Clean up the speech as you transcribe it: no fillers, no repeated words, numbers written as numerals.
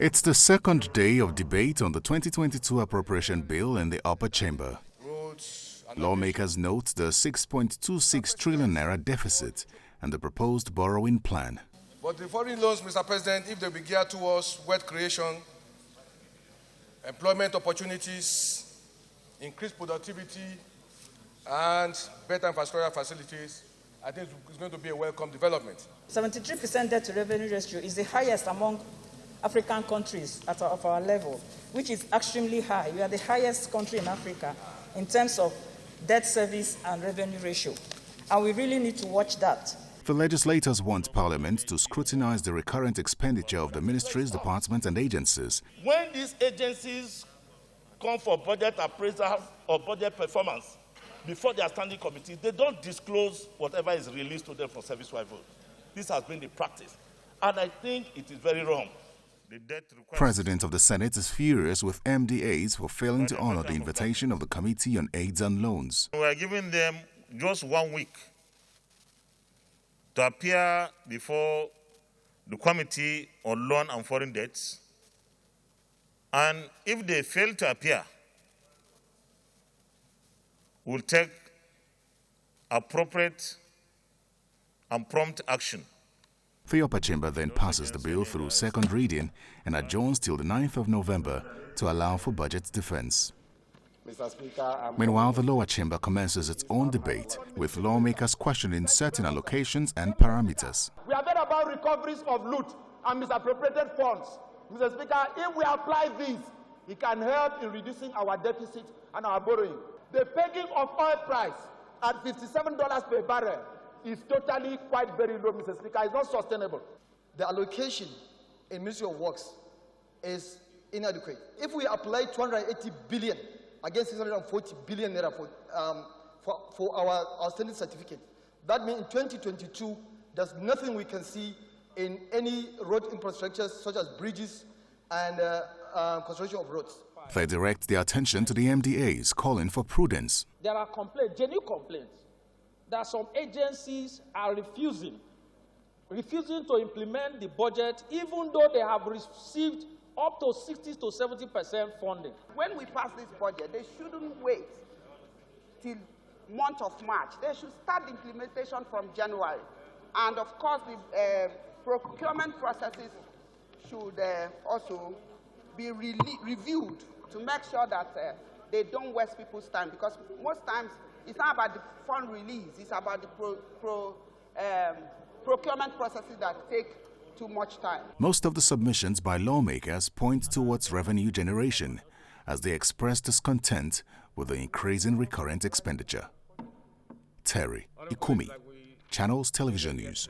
It's the second day of debate on the 2022 appropriation bill in the upper chamber. Lawmakers note the 6.26 trillion naira deficit and the proposed borrowing plan. But the foreign loans, Mr. President, if they be geared towards wealth creation, employment opportunities, increased productivity, and better infrastructure facilities, I think it's going to be a welcome development. 73% debt to revenue ratio is the highest among African countries of our level, which is extremely high. We are the highest country in Africa in terms of debt service and revenue ratio. And we really need to watch that. The legislators want Parliament to scrutinize the recurrent expenditure of the ministries, departments and agencies. When these agencies come for budget appraisal or budget performance before their standing committee, they don't disclose whatever is released to them for service-wide vote. This has been the practice, and I think it is very wrong. President of the Senate is furious with MDAs for failing to honor the invitation of the Committee on Aids and Loans. We are giving them just 1 week to appear before the Committee on Loan and Foreign Debts, and if they fail to appear, we'll take appropriate and prompt action. The upper chamber then passes the bill through second reading and adjourns till the 9th of November to allow for budget defense. Mr. Speaker, Meanwhile, the lower chamber commences its own debate, with lawmakers questioning certain allocations and parameters. We have heard about recoveries of loot and misappropriated funds. Mr. Speaker, if we apply these, it can help in reducing our deficit and our borrowing. The pegging of oil price at $57 per barrel is totally quite very low, Mr. Speaker. It's not sustainable. The allocation in Ministry of Works is inadequate. If we apply 280 billion against 640 billion naira for our outstanding certificate, that means in 2022, there's nothing we can see in any road infrastructures such as bridges and construction of roads. They direct their attention to the MDAs, calling for prudence. There are complaints, genuine complaints, that some agencies are refusing to implement the budget, even though they have received up to 60 to 70% funding. When we pass this budget, they shouldn't wait till month of March. They should start the implementation from January. And of course, the procurement processes should also be reviewed to make sure that they don't waste people's time, because most times it's not about the fund release, it's about the procurement processes that take too much time. Most of the submissions by lawmakers point towards revenue generation, as they express discontent with the increase in recurrent expenditure. Terry Ikumi, Channels Television News.